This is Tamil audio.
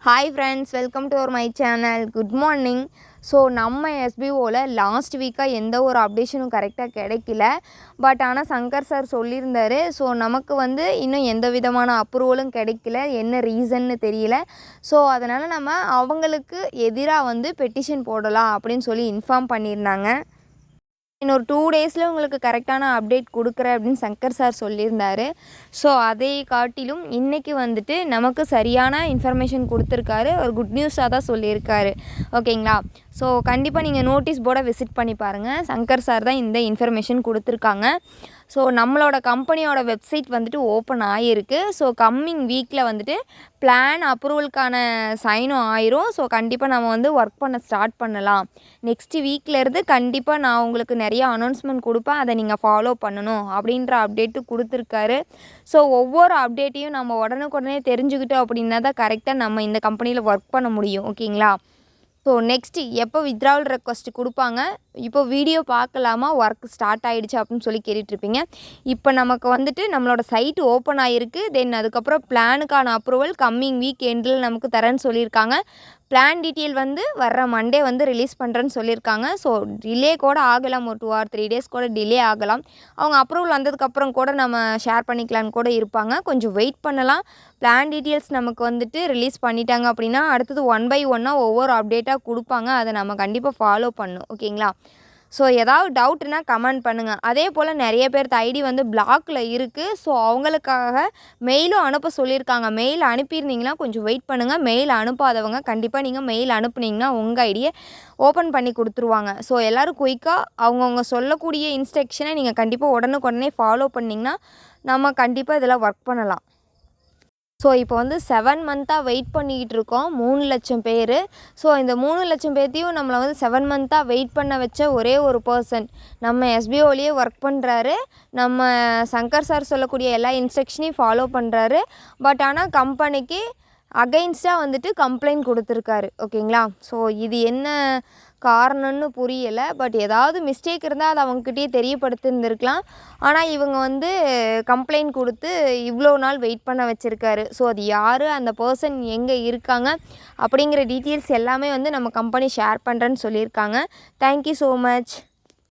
Hi friends, welcome to our my channel. Good morning. So நம்ம எஸ்பிஓவில் லாஸ்ட் வீக்காக எந்த ஒரு அப்டேஷனும் கரெக்டாக கிடைக்கல. பட் ஆனால் சங்கர் சார் சொல்லியிருந்தார். ஸோ நமக்கு இன்னும் எந்த விதமான அப்ரூவலும் கிடைக்கல, என்ன ரீசன்னு தெரியல. ஸோ அதனால் நம்ம அவங்களுக்கு எதிராக பெட்டிஷன் போடலாம் அப்படின்னு சொல்லி இன்ஃபார்ம் பண்ணியிருந்தாங்க. இன்னொரு 2 டேஸில் உங்களுக்கு கரெக்டான அப்டேட் கொடுக்குறேன் அப்படின்னு சங்கர் சார் சொல்லியிருந்தார். ஸோ அதை காட்டிலும் இன்றைக்கி நமக்கு சரியான இன்ஃபர்மேஷன் கொடுத்துருக்காரு. ஒரு குட் நியூஸாக தான் சொல்லியிருக்காரு. ஓகேங்களா? ஸோ கண்டிப்பாக நீங்கள் நோட்டீஸ் போர்டை விசிட் பண்ணி பாருங்கள். சங்கர் சார் தான் இந்த இன்ஃபர்மேஷன் கொடுத்துருக்காங்க. ஸோ நம்மளோட கம்பெனியோட வெப்சைட் ஓப்பன் ஆகிருக்கு. ஸோ கம்மிங் வீக்கில் பிளான் அப்ரூவலுக்கான சைனும் ஆயிரும். ஸோ கண்டிப்பாக நம்ம ஒர்க் பண்ண ஸ்டார்ட் பண்ணலாம். நெக்ஸ்ட்டு வீக்லேருந்து கண்டிப்பாக நான் உங்களுக்கு நிறைய அனௌன்ஸ்மெண்ட் கொடுப்பேன். அதை நீங்கள் ஃபாலோ பண்ணணும் அப்படின்ற அப்டேட்டு கொடுத்துருக்காரு. ஸோ ஒவ்வொரு அப்டேட்டையும் நம்ம உடனுக்குடனே தெரிஞ்சுக்கிட்டோம் அப்படின்னா தான் கரெக்டாக நம்ம இந்த கம்பெனியில் ஒர்க் பண்ண முடியும். ஓகேங்களா? ஸோ நெக்ஸ்ட்டு எப்போ வித்ட்ராவல் ரெக்வஸ்ட் கொடுப்பாங்க, இப்போ வீடியோ பார்க்கலாமா, ஒர்க் ஸ்டார்ட் ஆகிடுச்சு அப்படின்னு சொல்லி கேட்டுட்ருப்பீங்க. இப்போ நமக்கு நம்மளோட சைட்டு ஓப்பன் ஆகிருக்கு. தென் அதுக்கப்புறம் பிளானுக்கான அப்ரூவல் கம்மிங் வீக் எண்டில் நமக்கு தரேன்னு சொல்லியிருக்காங்க. பிளான் டீட்டெயில் வர்ற மண்டே ரிலீஸ் பண்ணுறேன்னு சொல்லியிருக்காங்க. ஸோ டிலே கூட ஆகலாம், ஒரு 2 or 3 டேஸ் கூட டிலே ஆகலாம். அவங்க அப்ரூவல் வந்ததுக்கப்புறம் கூட நம்ம ஷேர் பண்ணிக்கலான்னு கூட இருப்பாங்க. கொஞ்சம் வெயிட் பண்ணலாம். பிளான் டீட்டெயில்ஸ் நமக்கு ரிலீஸ் பண்ணிட்டாங்க அப்படின்னா அடுத்தது 1 by 1 ஒவ்வொரு அப்டேட்டாக கொடுப்பாங்க. அதை நம்ம கண்டிப்பாக ஃபாலோ பண்ணணும். ஓகேங்களா? ஸோ ஏதாவது டவுட்னா கமெண்ட் பண்ணுங்கள். அதே போல் நிறைய பேர்த்து ஐடி பிளாக்கில் இருக்குது. ஸோ அவங்களுக்காக மெயிலும் அனுப்ப சொல்லியிருக்காங்க. மெயில் அனுப்பியிருந்தீங்கன்னா கொஞ்சம் வெயிட் பண்ணுங்கள். மெயில் அனுப்பாதவங்க கண்டிப்பாக நீங்கள் மெயில் அனுப்புனீங்கன்னா உங்கள் ஐடியை ஓப்பன் பண்ணி கொடுத்துருவாங்க. ஸோ எல்லோரும் குயிக்காக அவங்கவுங்க சொல்லக்கூடிய இன்ஸ்ட்ரக்ஷனை நீங்கள் கண்டிப்பாக உடனுக்குடனே ஃபாலோ பண்ணிங்கன்னா நம்ம கண்டிப்பாக இதில் ஒர்க் பண்ணலாம். ஸோ இப்போ 7 மந்த்தாக வெயிட் பண்ணிக்கிட்டு இருக்கோம், 3 லட்சம் பேர். ஸோ இந்த 3 லட்சம் பேர்த்தையும் நம்மளை 7 மந்த்தாக வெயிட் பண்ண வச்ச ஒரே ஒரு பர்சன் நம்ம எஸ்பிஓலேயே ஒர்க் பண்ணுறாரு. நம்ம சங்கர் சார் சொல்லக்கூடிய எல்லா இன்ஸ்ட்ரக்ஷனையும் ஃபாலோ பண்ணுறாரு. பட் ஆனால் கம்பெனிக்கு அகைன்ஸ்டாக கம்ப்ளைண்ட் கொடுத்துருக்காரு. ஓகேங்களா? ஸோ இது என்ன காரணம்னு புரியலை. பட் ஏதாவது மிஸ்டேக் இருந்தால் அதை அவங்கக்கிட்டே தெரியப்படுத்திருந்துருக்கலாம். ஆனால் இவங்க கம்ப்ளைண்ட் கொடுத்து இவ்வளோ நாள் வெயிட் பண்ண வச்சுருக்காரு. ஸோ அது யார், அந்த பர்சன் எங்கே இருக்காங்க அப்படிங்கிற டீட்டெயில்ஸ் எல்லாமே நம்ம கம்பெனி ஷேர் பண்ணுறேன்னு சொல்லியிருக்காங்க. Thank you so much.